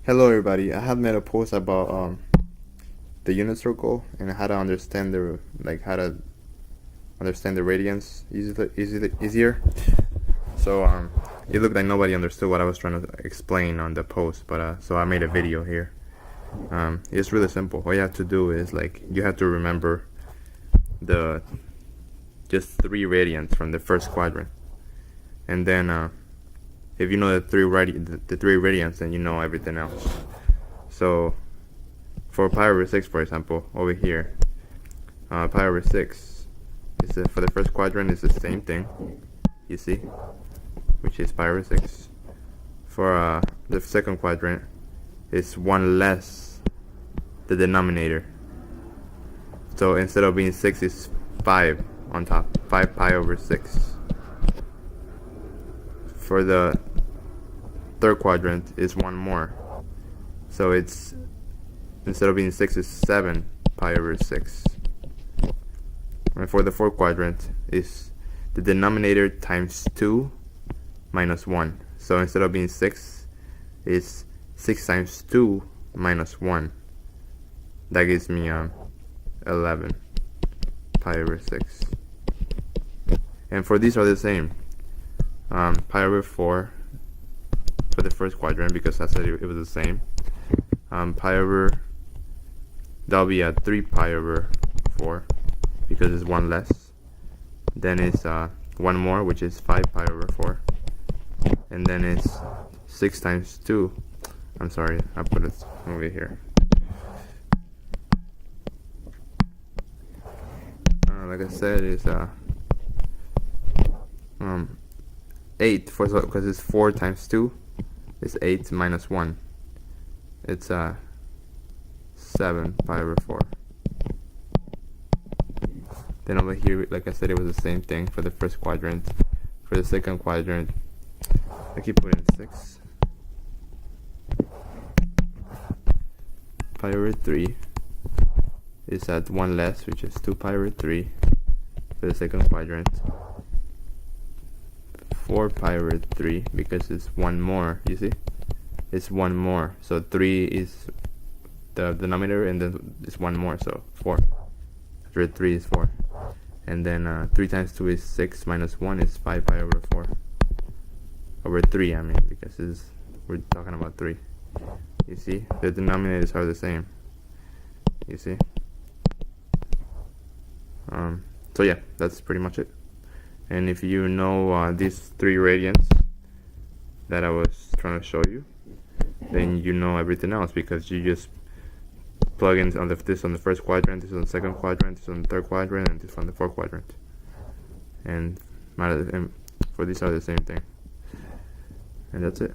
Hello everybody. I have made a post about the unit circle and how to understand the radians easier. So it looked like nobody understood what I was trying to explain on the post, but so I made a video here. It's really simple. All you have to do is you have to remember the just 3 radians from the first quadrant, and then if you know the three radians, then you know everything else. So for pi over 6, for example, over here, pi over 6 is for the first quadrant is the same thing, you see, which is pi over 6. For the second quadrant, it's 1 less the denominator. So instead of being 6, it's 5 on top, 5 pi over 6. For the third quadrant is 1 more, so it's instead of being 6, it's 7 pi over 6. And for the fourth quadrant is the denominator times 2 minus 1. So instead of being 6, it's 6 times 2 minus 1. That gives me 11 pi over 6. And for these are the same. Pi over 4 for the first quadrant, because I said it was the same. Pi over, that'll be at 3 pi over 4 because it's 1 less. Then it's 1 more, which is 5 pi over 4. And then it's 6 times 2. I'm sorry, I put it over here. Like I said, it's 8 because it's 4 times 2 is 8 minus 1. It's 7 pi over 4. Then over here, like I said, it was the same thing for the first quadrant. For the second quadrant, I keep putting 6 pi over 3 is at 1 less, which is 2 pi over 3 for the second quadrant. 4 pi over 3 because it's 1 more, you see? It's 1 more, so 3 is the denominator and then it's 1 more, so 4. After 3 is 4. And then 3 times 2 is 6 minus 1 is 5 pi over 4. Over 3, I mean, because we're talking about 3. You see? The denominators are the same. You see? So yeah, that's pretty much it. And if you know these 3 radians that I was trying to show you, then you know everything else, because you just plug in on this on the first quadrant, this on the second quadrant, this on the third quadrant, and this on the fourth quadrant. And for these are the same thing. And that's it.